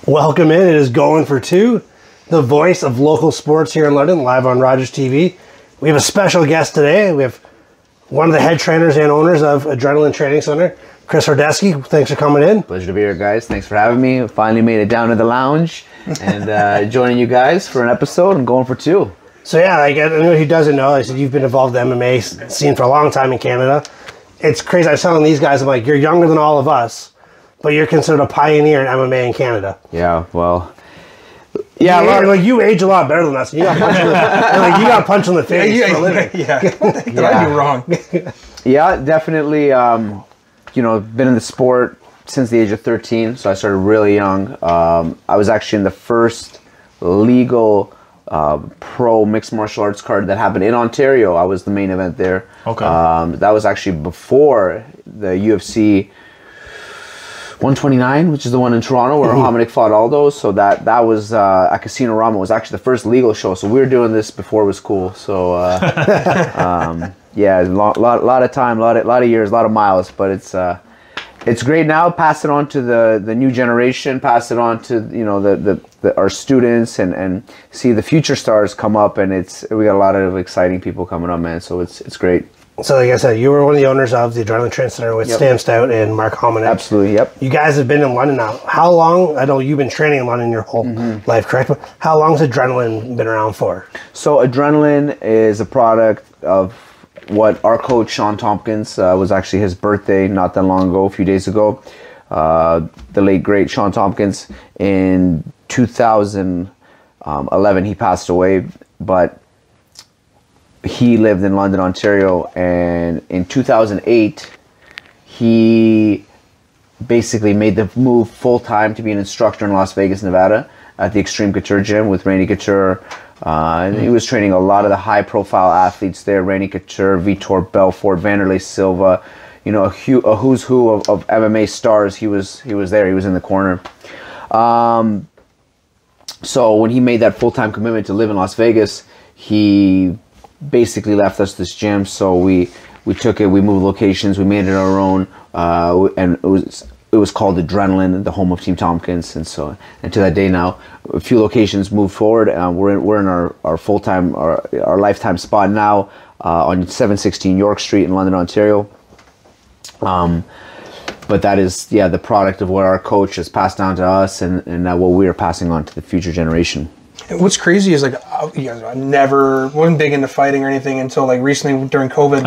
Welcome in. It is Going for Two, the voice of local sports here in London, live on Rogers TV. We have a special guest today. We have one of the head trainers and owners of Adrenaline Training Center, Chris Horodecki. Thanks for coming in. Pleasure to be here, guys. Thanks for having me. Finally made it down to the lounge and joining you guys for an episode. I'm going for two. So yeah, like anyone who doesn't know, I said you've been involved in the MMA scene for a long time in Canada. It's crazy. I was telling these guys, I'm like, you're younger than all of us, but you're considered a pioneer in MMA in Canada. Yeah, well, yeah, like you age a lot better than us. You got punched in the, you got punched in the face for a living. Yeah, what did I do wrong? Yeah, definitely. Been in the sport since the age of 13, so I started really young. I was actually in the first legal pro mixed martial arts card that happened in Ontario. I was the main event there. Okay. That was actually before the UFC 129, which is the one in Toronto where Horodecki fought Aldo. So that was at Casino Rama. It was actually the first legal show. So we were doing this before it was cool. So yeah, a lot of time, a lot of years, a lot of miles. But it's great now. Pass it on to the new generation. Pass it on to our students and see the future stars come up. And we got a lot of exciting people coming up, man. So it's great. So like I said, you were one of the owners of the Adrenaline Training Center with Stan Stout and Mark Horodecki. Absolutely, yep. You guys have been in London now. How long? I know you've been training in London your whole life, correct? But how long has Adrenaline been around for? So Adrenaline is a product of what our coach, Sean Tompkins, was actually his birthday not that long ago, a few days ago. The late, great Sean Tompkins. In 2011, he passed away, but he lived in London, Ontario, and in 2008, he basically made the move full-time to be an instructor in Las Vegas, Nevada at the Extreme Couture Gym with Randy Couture. And he was training a lot of the high-profile athletes there, Randy Couture, Vitor Belfort, Vanderlei Silva, a who's who of MMA stars. He was there. He was in the corner. So when he made that full-time commitment to live in Las Vegas, he basically left us this gym. So we took it, we moved locations, we made it our own, and it was called Adrenaline, the home of Team Tompkins. And to that day now, a few locations moved forward. We're in our full-time, our lifetime spot now on 716 York Street in London, Ontario. But that is, the product of what our coach has passed down to us and what we are passing on to the future generation. And what's crazy is I wasn't big into fighting or anything until like recently during COVID.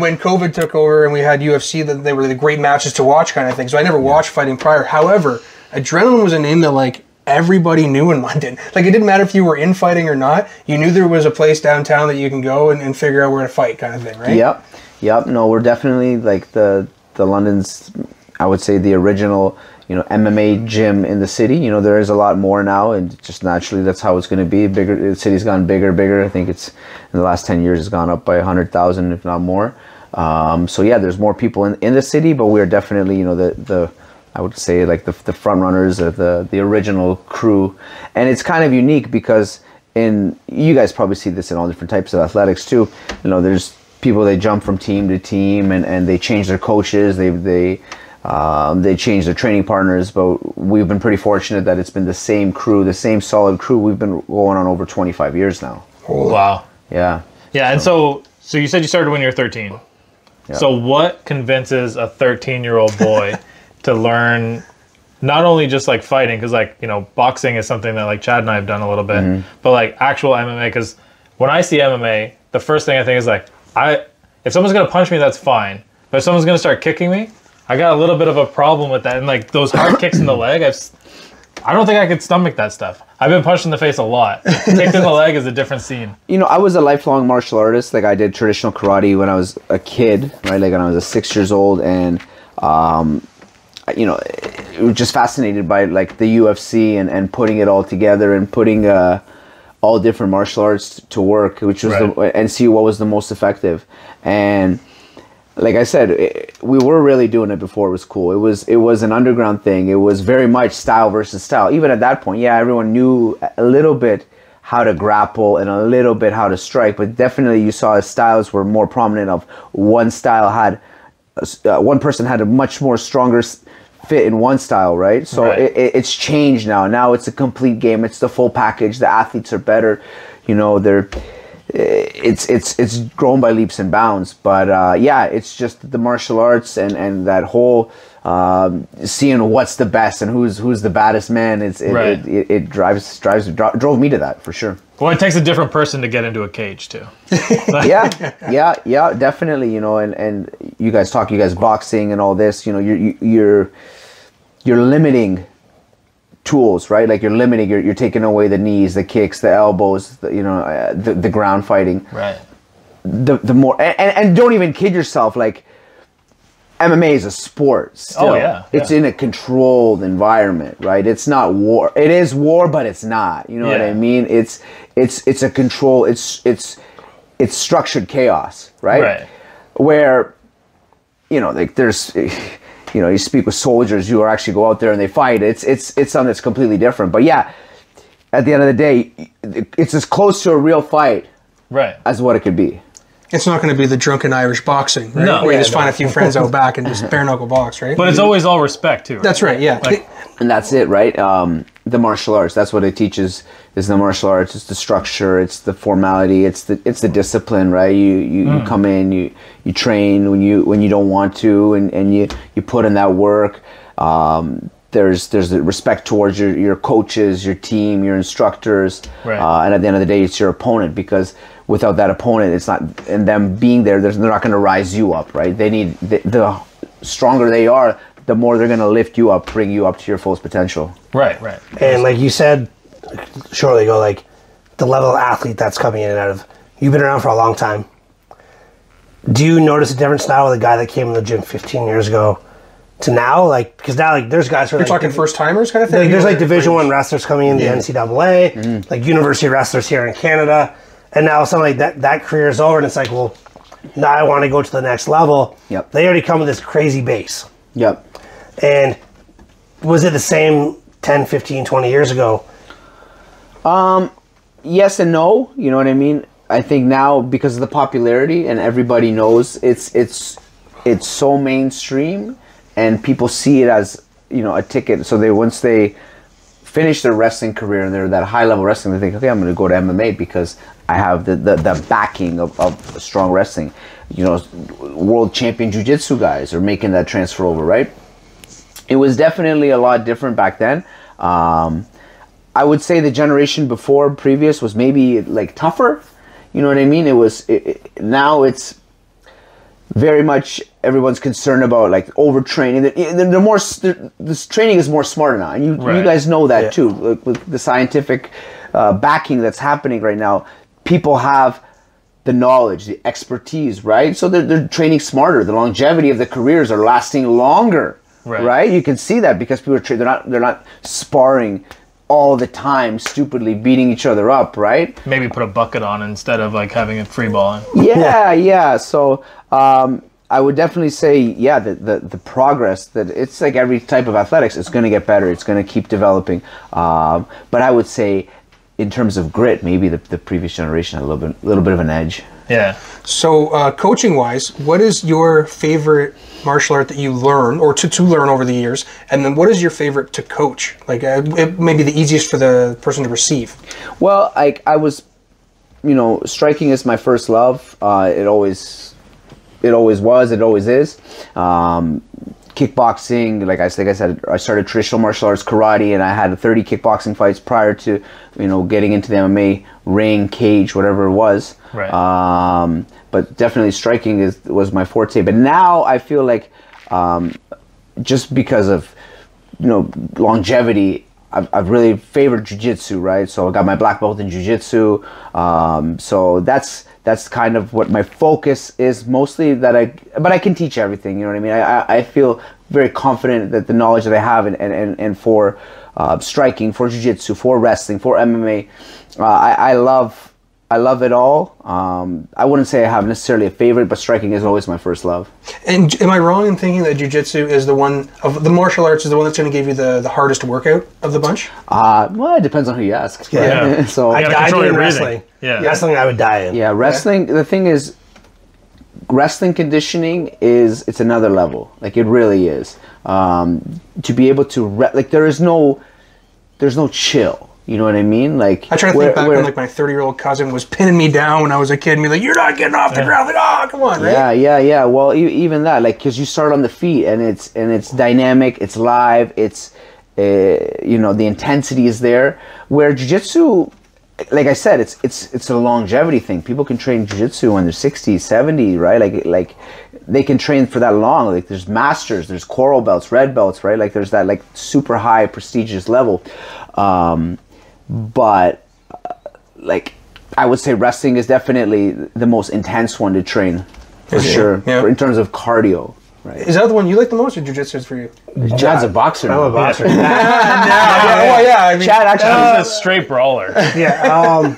When COVID took over and we had UFC, that they were the great matches to watch kind of thing. So I never watched fighting prior. However, Adrenaline was a name that like everybody knew in London. Like it didn't matter if you were in fighting or not. You knew there was a place downtown that you can go and figure out where to fight kind of thing, right? Yep. No, we're definitely like the London's, I would say, the original MMA gym in the city. There is a lot more now, and just naturally that's how it's going to be. Bigger, the city's gone bigger. I think it's in the last 10 years has gone up by 100,000, if not more. So yeah, there's more people in the city, but we're definitely I would say like the front runners of the original crew, and it's kind of unique because you guys probably see this in all different types of athletics too. There's people, they jump from team to team and they change their coaches. They change their training partners, but we've been pretty fortunate that it's been the same crew, the same solid crew. We've been going on over 25 years now. Wow. Yeah. Yeah, and so you said you started when you were 13. Yeah. So what convinces a 13-year-old boy to learn not only just like fighting, because boxing is something that like Chad and I have done a little bit, but like actual MMA? Because when I see MMA, the first thing I think is like, if someone's gonna punch me, that's fine, but if someone's gonna start kicking me, I got a little bit of a problem with that. And like those hard kicks in the leg, I don't think I could stomach that stuff. I've been punched in the face a lot. Kicked in the leg is a different scene. I was a lifelong martial artist. Like I did traditional karate when I was a kid, right? Like when I was 6 years old, and was just fascinated by like the UFC and putting it all together and putting all different martial arts to work, which was and see what was the most effective. And like I said, we were really doing it before it was cool. It was an underground thing. It was very much style versus style. Even at that point, everyone knew a little bit how to grapple and a little bit how to strike, but definitely you saw styles were more prominent. Of one style had one person had a much more stronger fit in one style, right? So it's changed now. Now it's a complete game. It's the full package. The athletes are better. You know, it's grown by leaps and bounds. But yeah, it's just the martial arts and that whole seeing what's the best and who's the baddest man. It drove me to that for sure. Well, it takes a different person to get into a cage too. yeah, definitely. You know, and you guys boxing and all this. You know, you're limiting tools, right? Like you're taking away the knees, the kicks, the elbows, the ground fighting. Right. The more and don't even kid yourself. Like MMA is a sport still. Oh yeah. It's in a controlled environment, right? It's not war. It is war, but it's not. You know what I mean? It's a control. It's structured chaos, right? Right. Where, you know, like there's, you know, you speak with soldiers who actually go out there and they fight. It's something that's completely different. But yeah, at the end of the day, it's as close to a real fight, right, as what it could be. It's not going to be the drunken Irish boxing, right? No. Where you just find a few friends out back and just bare knuckle box, right? But it's always all respect too. Right? That's right, yeah. And that's it, right? The martial arts. That's what it teaches. Is the martial arts. It's the structure. It's the formality. It's the discipline, right? You come in. You train when you don't want to, and you put in that work. There's the respect towards your coaches, your team, your instructors, right. And at the end of the day, it's your opponent, because without that opponent, it's not, and them being there, they're not going to rise you up, right? They need the stronger they are, the more they're going to lift you up, bring you up to your fullest potential. Right. And like you said shortly ago, like the level of athlete that's coming in and out of, you've been around for a long time. Do you notice a difference now with a guy that came in the gym 15 years ago to now? Like, because now, like, there's guys who are You're talking first timers kind of thing? There's like Division I wrestlers coming in the NCAA, like university wrestlers here in Canada, and now something like that career is over, and it's like, well, now I want to go to the next level. Yep. They already come with this crazy base. Yep. And was it the same 10, 15, 20 years ago? Yes and no. You know what I mean? I think now, because of the popularity and everybody knows, it's so mainstream, and people see it as, you know, a ticket. So once they finish their wrestling career and they're that high level wrestling, they think, okay, I'm going to go to MMA because I have the backing of strong wrestling. You know, world champion jiu-jitsu guys are making that transfer over, right? It was definitely a lot different back then. I would say the generation previous was maybe like tougher. You know what I mean? Now it's very much everyone's concerned about like overtraining. This training is more smarter now, and you guys know that too. Like, with the scientific backing that's happening right now, people have the knowledge, the expertise, right? So they're training smarter. The longevity of the careers are lasting longer, right? You can see that because people they're not sparring all the time, stupidly beating each other up, right? Maybe put a bucket on instead of like having a free ball. Yeah. So I would definitely say, the progress, that it's like every type of athletics, it's going to get better. It's going to keep developing. But I would say, in terms of grit, maybe the previous generation had a little bit of an edge. Yeah. So coaching wise, what is your favorite martial art that you learn or to learn over the years, and then what is your favorite to coach? Like it may be the easiest for the person to receive. Well, I was, you know, striking is my first love. It always was. It always is. Kickboxing, like I said, I started traditional martial arts, karate, and I had 30 kickboxing fights prior to, you know, getting into the MMA ring, cage, whatever it was. Right. But definitely striking was my forte. But now I feel like, just because of, you know, longevity, I've really favored jiu-jitsu, right? So I got my black belt in jiu-jitsu. So that's kind of what my focus is mostly. But I can teach everything, you know what I mean? I feel very confident that the knowledge that I have and for striking, for jiu-jitsu, for wrestling, for MMA, I love it all. I wouldn't say I have necessarily a favorite, but striking is always my first love. And am I wrong in thinking that jiu-jitsu is the one of the martial arts is the one that's going to give you the hardest workout of the bunch? Well, it depends on who you ask. Yeah. So I died in wrestling. Yeah. Wrestling, I would die in. Yeah, wrestling. The thing is, wrestling conditioning it's another level. Like it really is. To be able to like there's no chill. You know what I mean? Like I try to think back when like my 30-year-old cousin was pinning me down when I was a kid and be like, "You're not getting off the ground." Like, oh, come on, right? Yeah. Well, even that, like, because you start on the feet and it's dynamic, it's live, it's the intensity is there. Where jiu-jitsu, like I said, it's a longevity thing. People can train jiu-jitsu when they're 60, 70, right? Like they can train for that long. Like there's masters, there's coral belts, red belts, right? Like there's that like super high prestigious level. But like I would say wrestling is definitely the most intense one to train for sure. Yeah. In terms of cardio, right? Is that the one you like the most, or jiu-jitsu is for you? Chad's a boxer. I'm a boxer. I mean, Chad actually is a straight brawler. Yeah.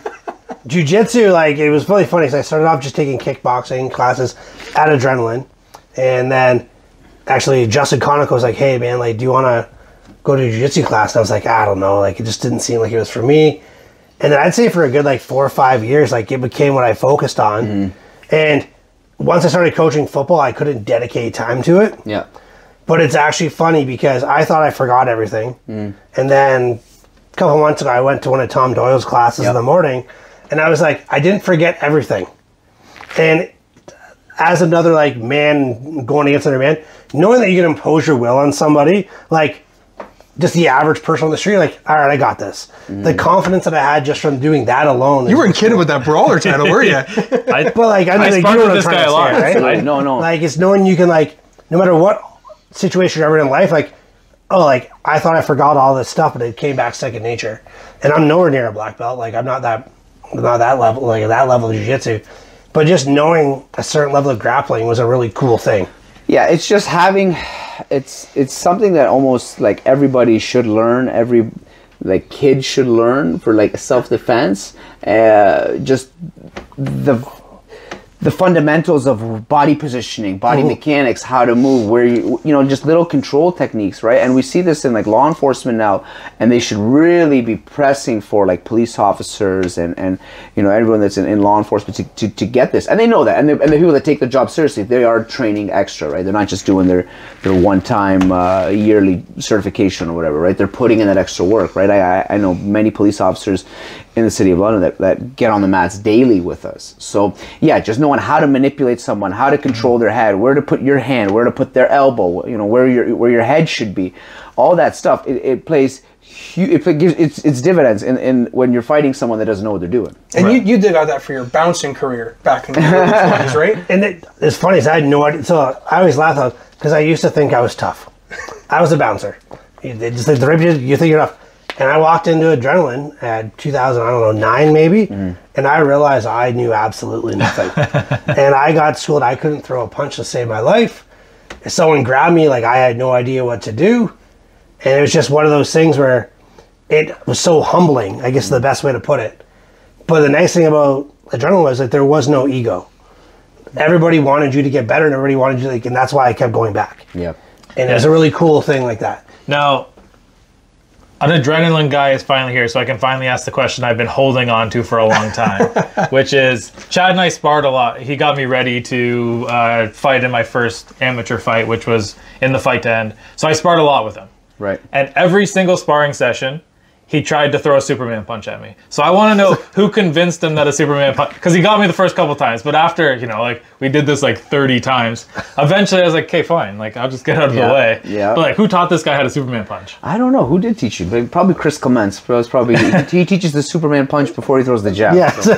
Jiu-jitsu, like it was really funny because I started off just taking kickboxing classes at Adrenaline, and then actually Justin Conoco was like, "Hey man, like do you want to go to a jiu-jitsu class?" And I was like, I don't know, like it just didn't seem like it was for me. And then I'd say for a good like 4 or 5 years, like it became what I focused on. Mm-hmm. And once I started coaching football, I couldn't dedicate time to it. Yeah. But it's actually funny because I thought I forgot everything. And then a couple months ago, I went to one of Tom Doyle's classes in the morning, and I was like, I didn't forget everything. And as another like man going against another man, knowing that you can impose your will on somebody, like just the average person on the street, like, all right, I got this. The confidence that I had just from doing that alone. You weren't kidding with that brawler title, were you? But like, I mean, like, you know what I'm trying to say, right? No. Like, it's knowing you can, like, no matter what situation you're ever in life, like, oh, like, I thought I forgot all this stuff, but it came back second nature. And I'm nowhere near a black belt. Like, I'm not that level, like, at that level of jiu-jitsu. But just knowing a certain level of grappling was a really cool thing. Yeah, it's just having, it's something that almost like everybody should learn. Every like kid should learn for like self-defense. Just the fundamentals of body positioning, body mechanics, how to move, where you just little control techniques, right? And we see this in like law enforcement now, and they should really be pressing for like police officers and everyone that's in law enforcement to get this. And they know that, and the people that take the job seriously, they are training extra, right? They're not just doing their one-time yearly certification or whatever, right? They're putting in that extra work, right? I know many police officers in the city of London that get on the mats daily with us. So yeah, just knowing how to manipulate someone, how to control their head, where to put your hand, where to put their elbow, where your head should be, all that stuff. It plays huge. It gives its dividends in when you're fighting someone that doesn't know what they're doing. And you did all that for your bouncing career back in the 20s, right? And it's funny, I had no idea. So I always laugh because I used to think I was tough. I was a bouncer. They just like the reputation, you think you're tough. And I walked into Adrenaline at 2009 maybe, and I realized I knew absolutely nothing. And I got schooled. I couldn't throw a punch to save my life. If someone grabbed me, like I had no idea what to do. And it was just one of those things where it was so humbling, I guess is the best way to put it. But the nice thing about Adrenaline was that there was no ego. Everybody wanted you to get better, and everybody wanted you and that's why I kept going back. Yep. And it was a really cool thing like that. Now, an Adrenaline guy is finally here, so I can finally ask the question I've been holding on to for a long time, which is, Chad and I sparred a lot. He got me ready to fight in my first amateur fight, which was in the Fight to End. So I sparred a lot with him. Right. And every single sparring session, he tried to throw a Superman punch at me. So I want to know who convinced him that a Superman punch, because he got me the first couple times, but after, like we did this like 30 times, eventually I was like, okay, fine, like I'll just get out of the way. Yeah. But like, who taught this guy how to Superman punch? I don't know. Who did teach you? But probably Chris Clements. He teaches the Superman punch before he throws the jab. Yeah. So.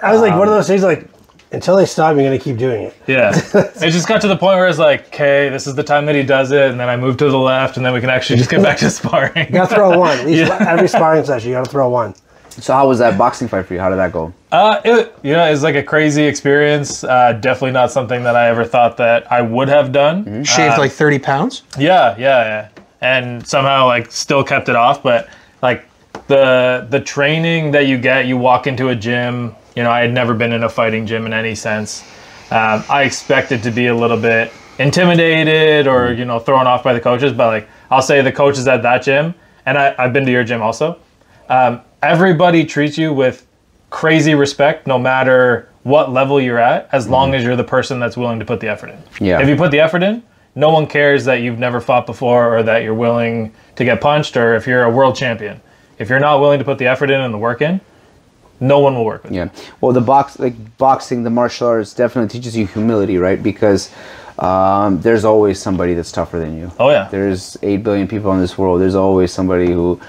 I was like, one of those things like, until they stop, you're going to keep doing it. Yeah. It just got to the point where it's like, okay, this is the time that he does it, and then I move to the left, and then we can actually just get back to sparring. You got to throw one. At least every sparring session, you got to throw one. So how was that boxing fight for you? How did that go? It was like a crazy experience. Definitely not something that I ever thought that I would have done. Shaved like 30 pounds? Yeah. And somehow like still kept it off, but like the training that you get, you walk into a gym. I had never been in a fighting gym in any sense. I expected to be a little bit intimidated or, thrown off by the coaches. But like, I'll say the coaches at that gym, and I've been to your gym also, everybody treats you with crazy respect, no matter what level you're at, as long as you're the person that's willing to put the effort in. Yeah. If you put the effort in, no one cares that you've never fought before or that you're willing to get punched, or if you're a world champion. If you're not willing to put the effort in and the work in, no one will work with you. Yeah. Well, boxing, the martial arts definitely teaches you humility, right? Because there's always somebody that's tougher than you. Oh yeah. There's 8 billion people in this world. There's always somebody who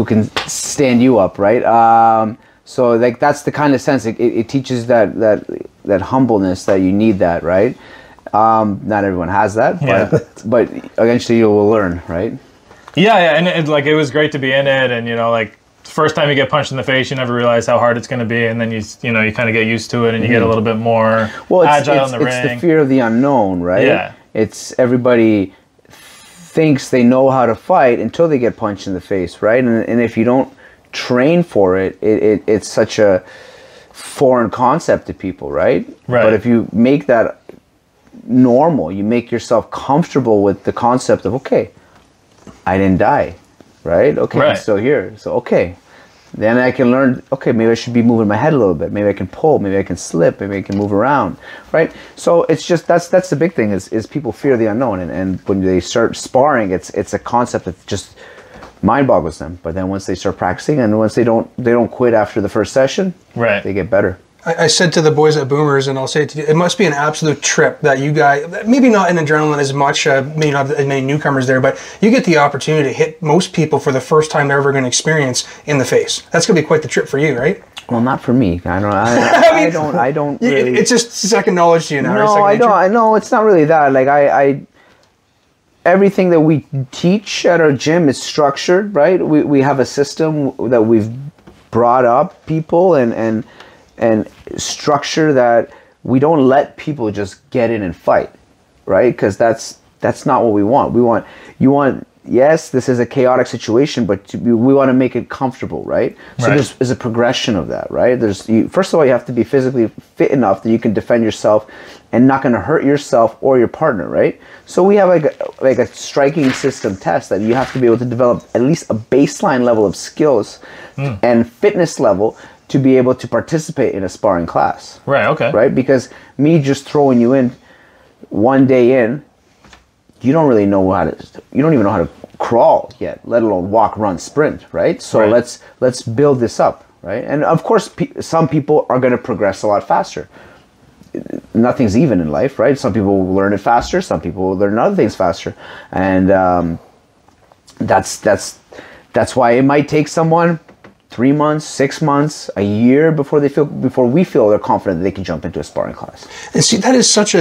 can stand you up, right? So like that's the kind of sense it teaches that humbleness that you need that, right? Not everyone has that, but eventually you will learn, right? Yeah, and it was great to be in it, and like first time you get punched in the face, you never realize how hard it's going to be, and then you kind of get used to it, and you get a little bit more agile in the ring. It's the fear of the unknown, right? Yeah. It's everybody thinks they know how to fight until they get punched in the face, right? And if you don't train for it, it's such a foreign concept to people, right? But if you make that normal, you make yourself comfortable with the concept of, okay, I didn't die, right? Okay, I'm still here. So, okay. Then I can learn, okay, maybe I should be moving my head a little bit. Maybe I can pull, maybe I can slip, maybe I can move around, right? So it's just, that's the big thing is people fear the unknown. And when they start sparring, it's a concept that just mind boggles them. But then once they start practicing and once they don't quit after the first session, they get better. I said to the boys at Boomers, and I'll say it to you, it must be an absolute trip that you guys, maybe not in adrenaline as much, maybe not as many newcomers there, but you get the opportunity to hit most people for the first time they're ever going to experience in the face. That's going to be quite the trip for you, right? Well, not for me. I don't really... It's just second knowledge to you now, No, right? I know it's not really that. Like everything that we teach at our gym is structured, right? We have a system that we've brought up people and structure that we don't let people just get in and fight, right? Because that's not what we want. Yes, this is a chaotic situation, but we want to make it comfortable, right? So there's a progression of that, right? First of all, you have to be physically fit enough that you can defend yourself and not going to hurt yourself or your partner, right? So we have like a striking system test that you have to be able to develop at least a baseline level of skills and fitness level to be able to participate in a sparring class. Right, okay. Right? Because me just throwing you in one day in, you don't even know how to crawl yet, let alone walk, run, sprint, right? So let's build this up, right? And of course, some people are going to progress a lot faster. Nothing's even in life, right? Some people will learn it faster, some people will learn other things faster. And that's why it might take someone 3 months, 6 months, a year before we feel they're confident that they can jump into a sparring class. And see, that is such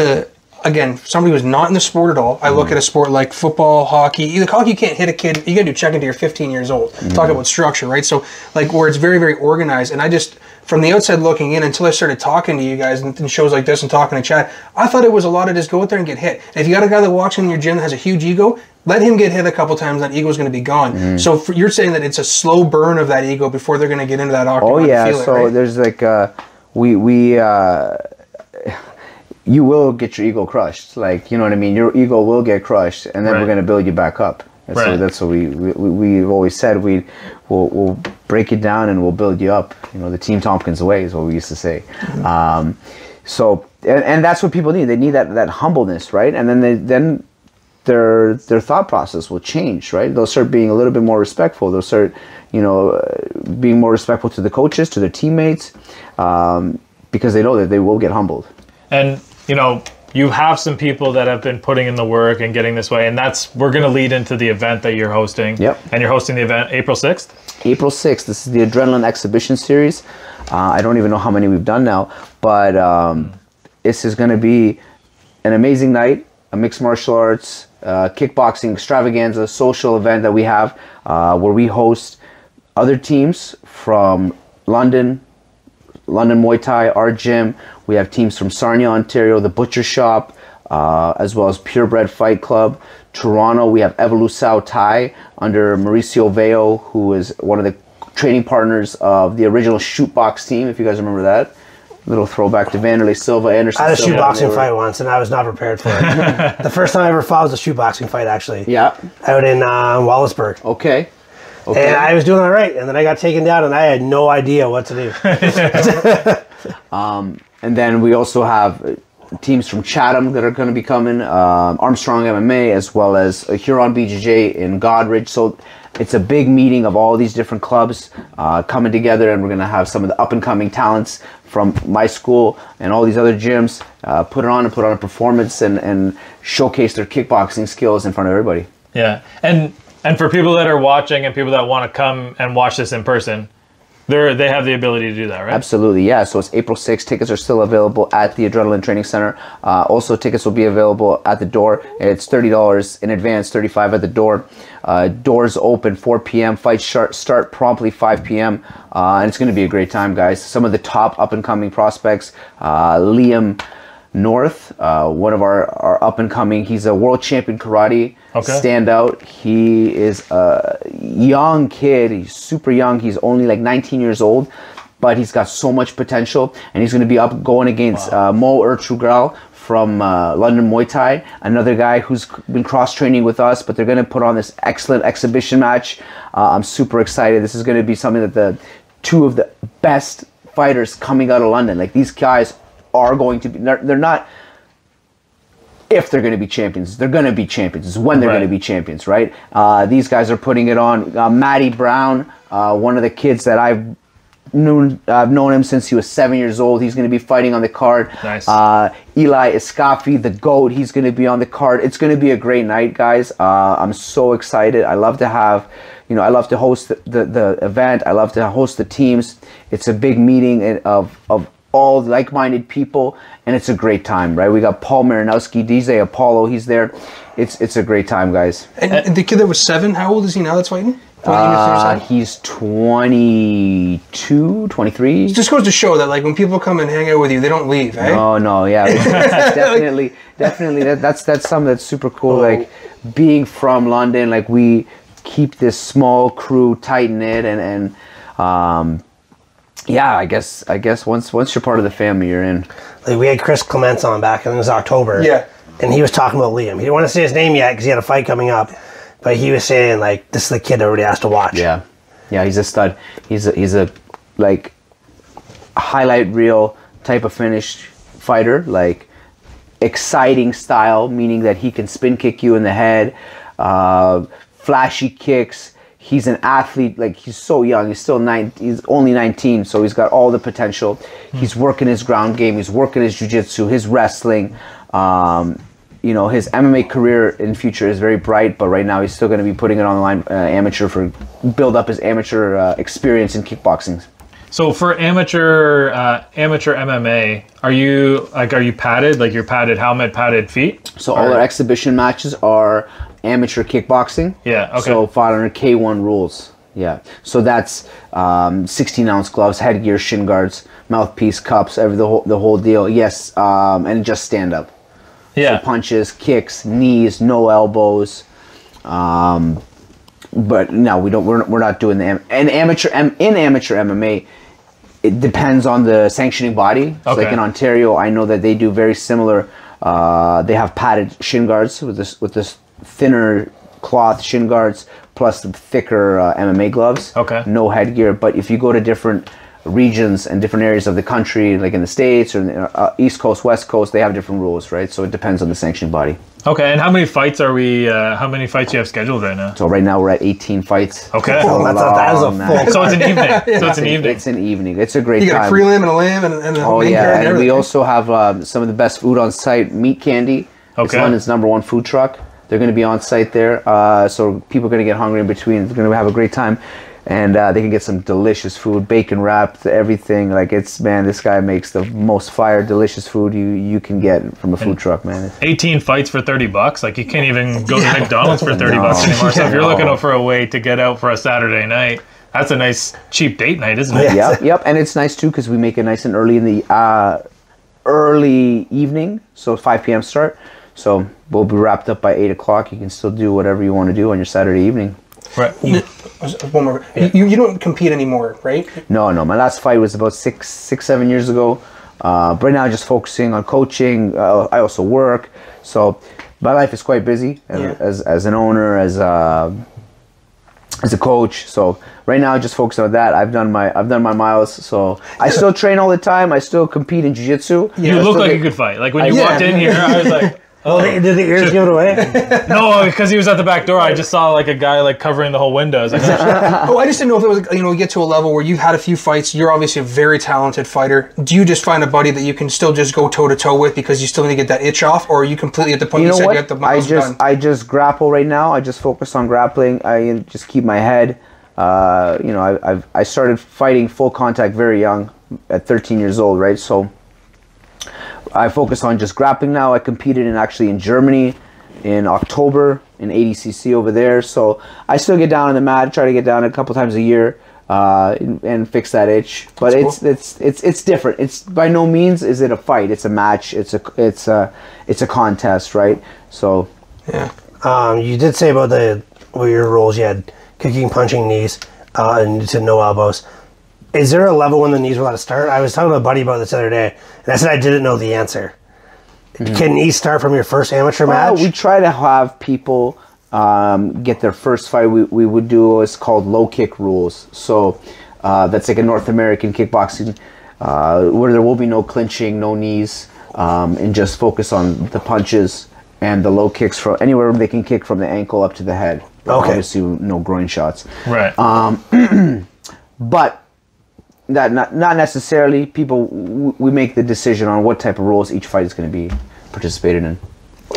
again, somebody who's not in the sport at all. I look at a sport like football, hockey. Hockey, you can't hit a kid. You got to do check until you're 15 years old. Talk about structure, right? So, like, where it's very, very organized. And I just, from the outside looking in, until I started talking to you guys in shows like this and talking to Chad, I thought it was a lot of just go out there and get hit. And if you got a guy that walks in your gym that has a huge ego, let him get hit a couple times. That ego's going to be gone. So you're saying that it's a slow burn of that ego before they're going to get into that octagon. Oh yeah. And feel So it, right? there's like you will get your ego crushed. Like, you know what I mean? Your ego will get crushed, and then we're going to build you back up. And so that's what we've always said. We'll break it down and we'll build you up. You know, the Team Tompkins way is what we used to say. So that's what people need. They need that humbleness, right? And then their thought process will change, right? They'll start being a little bit more respectful. They'll start, being more respectful to the coaches, to their teammates, because they know that they will get humbled. And you have some people that have been putting in the work and getting this way, and we're going to lead into the event that you're hosting. Yep. And you're hosting the event April 6th? April 6th. This is the Adrenaline Exhibition Series. I don't even know how many we've done now, but this is going to be an amazing night, a mixed martial arts, kickboxing extravaganza, social event that we have where we host other teams from London Muay Thai, our gym. We have teams from Sarnia, Ontario, the Butcher Shop, as well as Purebred Fight Club. Toronto, we have Evolução Thai under Mauricio Veo, who is one of the training partners of the original shootbox team, if you guys remember that. Little throwback to Vanderlei Silva, Anderson I had a Silva, shootboxing fight once, and I was not prepared for it. The first time I ever fought was a shootboxing fight, actually. Yeah. Out in Wallaceburg. Okay. Okay. And I was doing all right, and then I got taken down, and I had no idea what to do. And then we also have teams from Chatham that are going to be coming, Armstrong MMA, as well as Huron BJJ in Godridge. So it's a big meeting of all these different clubs coming together, and we're going to have some of the up-and-coming talents from my school and all these other gyms put on a performance and showcase their kickboxing skills in front of everybody. Yeah, and for people that are watching and people that want to come and watch this in person, they have the ability to do that, right? Absolutely, yeah. So it's April 6th. Tickets are still available at the Adrenaline Training Center. Also, tickets will be available at the door. It's $30 in advance, $35 at the door. Doors open 4 p.m. Fights start promptly 5 p.m. And it's going to be a great time, guys. Some of the top up-and-coming prospects, Liam North, one of our up-and-coming, he's a world champion karate standout. He is a young kid. He's super young. He's only like 19 years old, but he's got so much potential, and he's going to be up going against Mo Ertugrul from London Muay Thai, another guy who's been cross-training with us, but they're going to put on this excellent exhibition match. I'm super excited. This is going to be something that the two of the best fighters coming out of London, like these guys are going to be, they're not if they're going to be champions, they're going to be champions. It's when they're going to be champions, right? These guys are putting it on. Matty Brown, one of the kids that I've known him since he was 7 years old. He's going to be fighting on the card. Nice. Eli Escafi, the GOAT, he's going to be on the card. It's going to be a great night, guys. I'm so excited. I love to have, I love to host the event. I love to host the teams. It's a big meeting of all like-minded people, and it's a great time, right? We got Paul Marinowski, DJ Apollo, he's there. It's a great time, guys. And the kid that was 7, how old is he now that's fighting? He's 22, 23. It just goes to show that, like, when people come and hang out with you, they don't leave, eh? No, yeah. definitely. That's something that's super cool. Like, being from London, like, we keep this small crew tight-knit, and yeah, I guess once you're part of the family, you're in. Like, we had Chris Clements on back, and it was October. Yeah. And he was talking about Liam. He didn't want to say his name yet because he had a fight coming up. But he was saying, like, this is the kid everybody has to watch. Yeah, he's a stud. He's a like highlight reel type of finished fighter, like exciting style, meaning that he can spin kick you in the head, flashy kicks. He's an athlete. Like, he's so young. He's only 19, so he's got all the potential. He's working his ground game. He's working his jiu-jitsu, his wrestling. His MMA career in future is very bright, but right now he's still going to be putting it on the line build up his amateur experience in kickboxing. So for amateur MMA, are you padded? Like, you're padded helmet, padded feet? So all our exhibition matches are amateur kickboxing. Yeah, okay. So fought under K1 rules. Yeah. So that's 16-ounce gloves, headgear, shin guards, mouthpiece, cups, the whole deal. Yes, and just stand up. Yeah. So punches, kicks, knees, no elbows. But no, we're not doing the amateur MMA. It depends on the sanctioning body. So like in Ontario, I know that they do very similar. They have padded shin guards with this thinner cloth shin guards plus the thicker MMA gloves. Okay. No headgear. But if you go to different regions and different areas of the country, like in the States or in the East Coast, West Coast, they have different rules, right? So it depends on the sanctioning body. Okay, and how many fights do you have scheduled right now? So right now we're at 18 fights. Okay. That is a full. So it's an evening. It's an evening. It's a great time. You got a prelim and a lamb and a main card and and we also have some of the best food on site. Meat Candy. Okay. It's London's #1 food truck. They're going to be on site there. So people are going to get hungry in between. They're going to have a great time. And they can get some delicious food, bacon wrapped, everything. Like, this guy makes the most fire, delicious food you can get from a food truck, man. 18 fights for $30. Like, you can't even go to McDonald's for $30 anymore. So if you're looking for a way to get out for a Saturday night, that's a nice cheap date night, isn't it? Yep. And it's nice too because we make it nice and early in the early evening, so 5 p.m. start. So we'll be wrapped up by 8 o'clock. You can still do whatever you want to do on your Saturday evening. Right. One more. You don't compete anymore, right? No. My last fight was about 7 years ago. But right now, just focusing on coaching. I also work, so my life is quite busy as an owner, as as a coach. So right now, I just focus on that. I've done my miles, so I still train all the time. I still compete in jiu-jitsu. You look like you could fight. Like when you walked in here, I was like, oh, did the ears give it away? No, because he was at the back door. I just saw like a guy like covering the whole window. I was like, oh, I just didn't know if it was, you get to a level where you've had a few fights. You're obviously a very talented fighter. Do you just find a buddy that you can still just go toe to toe with because you still need to get that itch off, or are you completely at the point you said you have the miles done? I just grapple right now. I just focus on grappling. I just keep my head. I started fighting full contact very young, at 13 years old, right? So I focus on just grappling now. I competed in Germany in October in ADCC over there. So I still get down on the mat, try to get down a couple times a year and fix that itch. But it's different. It's by no means is it a fight. It's a match. It's a contest, right? So yeah. You did say about your roles. You had kicking, punching, knees, and to no elbows. Is there a level when the knees were allowed to start? I was talking to a buddy about this the other day, and I said I didn't know the answer. Can knees start from your first amateur match? We try to have people get their first fight. We would do what's called low kick rules. So that's like a North American kickboxing where there will be no clinching, no knees, and just focus on the punches and the low kicks from anywhere they can kick from the ankle up to the head. Okay. Obviously, no groin shots. right. But that not necessarily. We make the decision on what type of rules each fight is going to be participated in.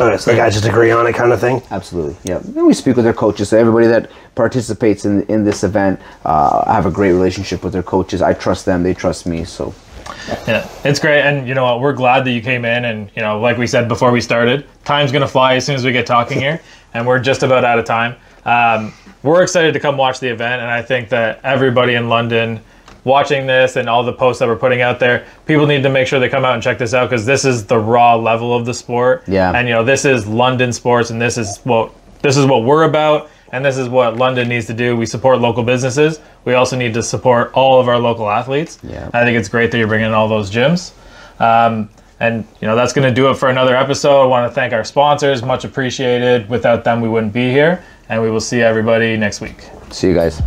Okay, so the guys just agree on it, kind of thing. Absolutely, yeah. And we speak with their coaches. So everybody that participates in this event, I have a great relationship with their coaches. I trust them; they trust me. So. Yeah, it's great, and you know what? We're glad that you came in, and you know, like we said before we started, time's gonna fly as soon as we get talking here, and we're just about out of time. We're excited to come watch the event, and I think that everybody in London watching this and all the posts that we're putting out there, people need to make sure they come out and check this out because this is the raw level of the sport. Yeah. And you know, this is London sports, and this is what we're about, and this is what London needs to do. We support local businesses. We also need to support all of our local athletes. Yeah. I think it's great that you're bringing in all those gyms. And you know, that's going to do it for another episode. I want to thank our sponsors, much appreciated. Without them, we wouldn't be here. And we will see everybody next week. See you guys.